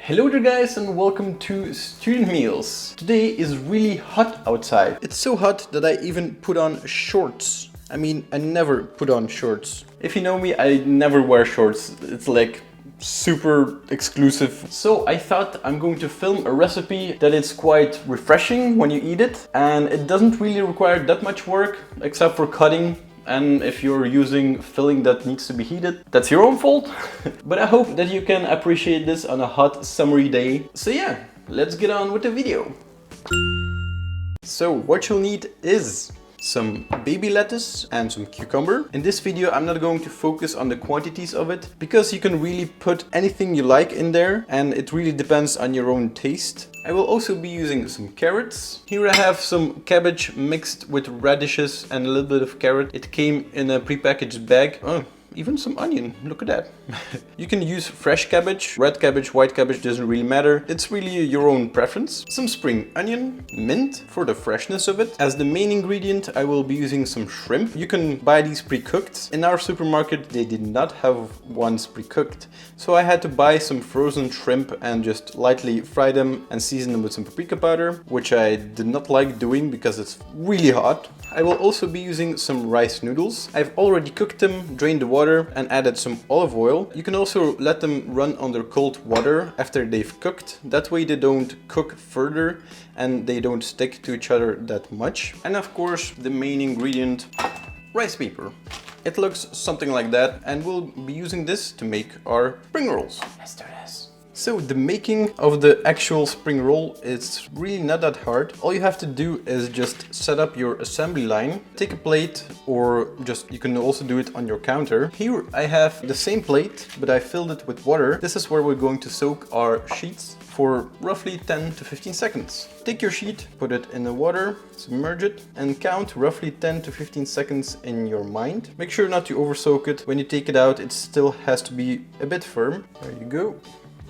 Hello there guys and welcome to Student Meals. Today is really hot outside. It's so hot that I even put on shorts. I mean, I never put on shorts. If you know me, I never wear shorts. It's like super exclusive. So I thought I'm going to film a recipe that is quite refreshing when you eat it, and it doesn't really require that much work except for cutting. And if you're using filling that needs to be heated, that's your own fault. But I hope that you can appreciate this on a hot summery day. So yeah, let's get on with the video. So what you'll need is some baby lettuce and some cucumber. In this video I'm not going to focus on the quantities of it because you can really put anything you like in there and it really depends on your own taste. I will also be using some carrots. Here I have some cabbage mixed with radishes and a little bit of carrot. It came in a prepackaged bag. Oh, even some onion, look at that. You can use fresh cabbage, red cabbage, white cabbage, doesn't really matter. It's really your own preference. Some spring onion, mint for the freshness of it. As the main ingredient, I will be using some shrimp. You can buy these pre-cooked. In our supermarket, they did not have ones pre-cooked. So I had to buy some frozen shrimp and just lightly fry them and season them with some paprika powder, which I did not like doing because it's really hot. I will also be using some rice noodles. I've already cooked them, drained the water and added some olive oil. You can also let them run under cold water after they've cooked. That way they don't cook further and they don't stick to each other that much. And of course, the main ingredient, rice paper. It looks something like that and we'll be using this to make our spring rolls. Let's do this. So the making of the actual spring roll is really not that hard. All you have to do is just set up your assembly line. Take a plate or you can also do it on your counter. Here I have the same plate, but I filled it with water. This is where we're going to soak our sheets for roughly 10 to 15 seconds. Take your sheet, put it in the water, submerge it, and count roughly 10 to 15 seconds in your mind. Make sure not to over soak it. When you take it out, it still has to be a bit firm. There you go.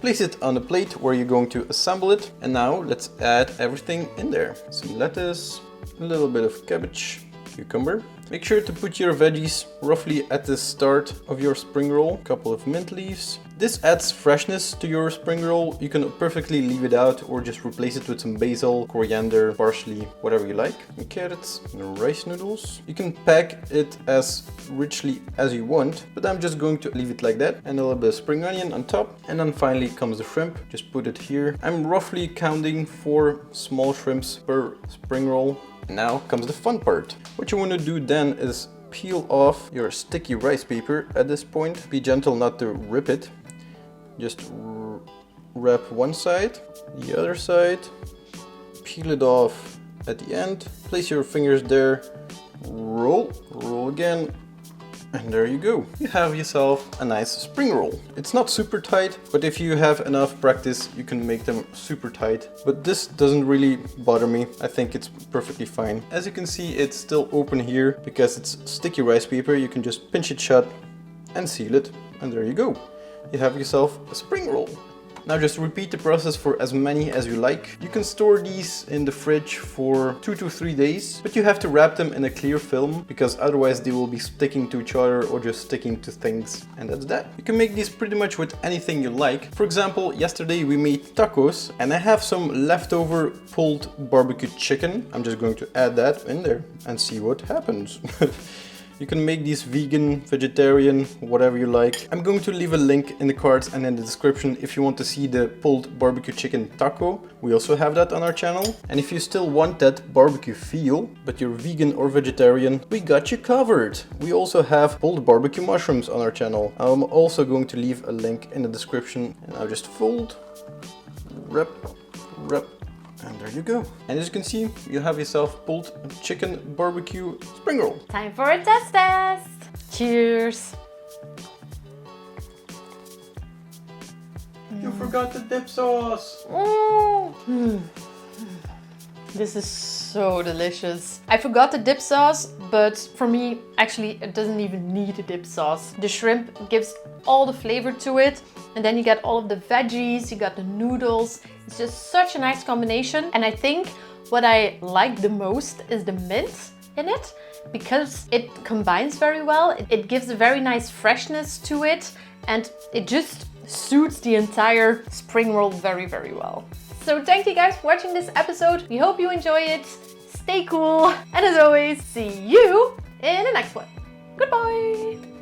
Place it on a plate where you're going to assemble it. And now let's add everything in there. Some lettuce, a little bit of cabbage, cucumber. Make sure to put your veggies roughly at the start of your spring roll. A couple of mint leaves. This adds freshness to your spring roll. You can perfectly leave it out or just replace it with some basil, coriander, parsley, whatever you like. And carrots and rice noodles. You can pack it as richly as you want, but I'm just going to leave it like that. And a little bit of spring onion on top. And then finally comes the shrimp. Just put it here. I'm roughly counting 4 small shrimps per spring roll. And now comes the fun part. What you want to do then is peel off your sticky rice paper at this point. Be gentle not to rip it. Just wrap one side, the other side, peel it off at the end, place your fingers there, roll again, and there you go. You have yourself a nice spring roll. It's not super tight, but if you have enough practice, you can make them super tight. But this doesn't really bother me. I think it's perfectly fine. As you can see, it's still open here because it's sticky rice paper. You can just pinch it shut and seal it, and there you go. You have yourself a spring roll. Now just repeat the process for as many as you like. You can store these in the fridge for 2 to 3 days, but you have to wrap them in a clear film because otherwise they will be sticking to each other or just sticking to things. And that's that. You can make these pretty much with anything you like. For example, yesterday we made tacos and I have some leftover pulled barbecue chicken. I'm just going to add that in there and see what happens. You can make these vegan, vegetarian, whatever you like. I'm going to leave a link in the cards and in the description if you want to see the pulled barbecue chicken taco. We also have that on our channel. And if you still want that barbecue feel, but you're vegan or vegetarian, we got you covered. We also have pulled barbecue mushrooms on our channel. I'm also going to leave a link in the description. And I'll just fold, wrap, and there you go. And as you can see, you have yourself pulled chicken barbecue spring roll. Time for a test! Cheers! You forgot the dip sauce! This is so delicious. I forgot the dip sauce, but for me, actually, it doesn't even need a dip sauce. The shrimp gives all the flavor to it. And then you get all of the veggies, you got the noodles. It's just such a nice combination. And I think what I like the most is the mint in it because it combines very well. It gives a very nice freshness to it. and it just suits the entire spring roll very, very well. So thank you guys for watching this episode. We hope you enjoy it. Stay cool, and as always, see you in the next one. Goodbye!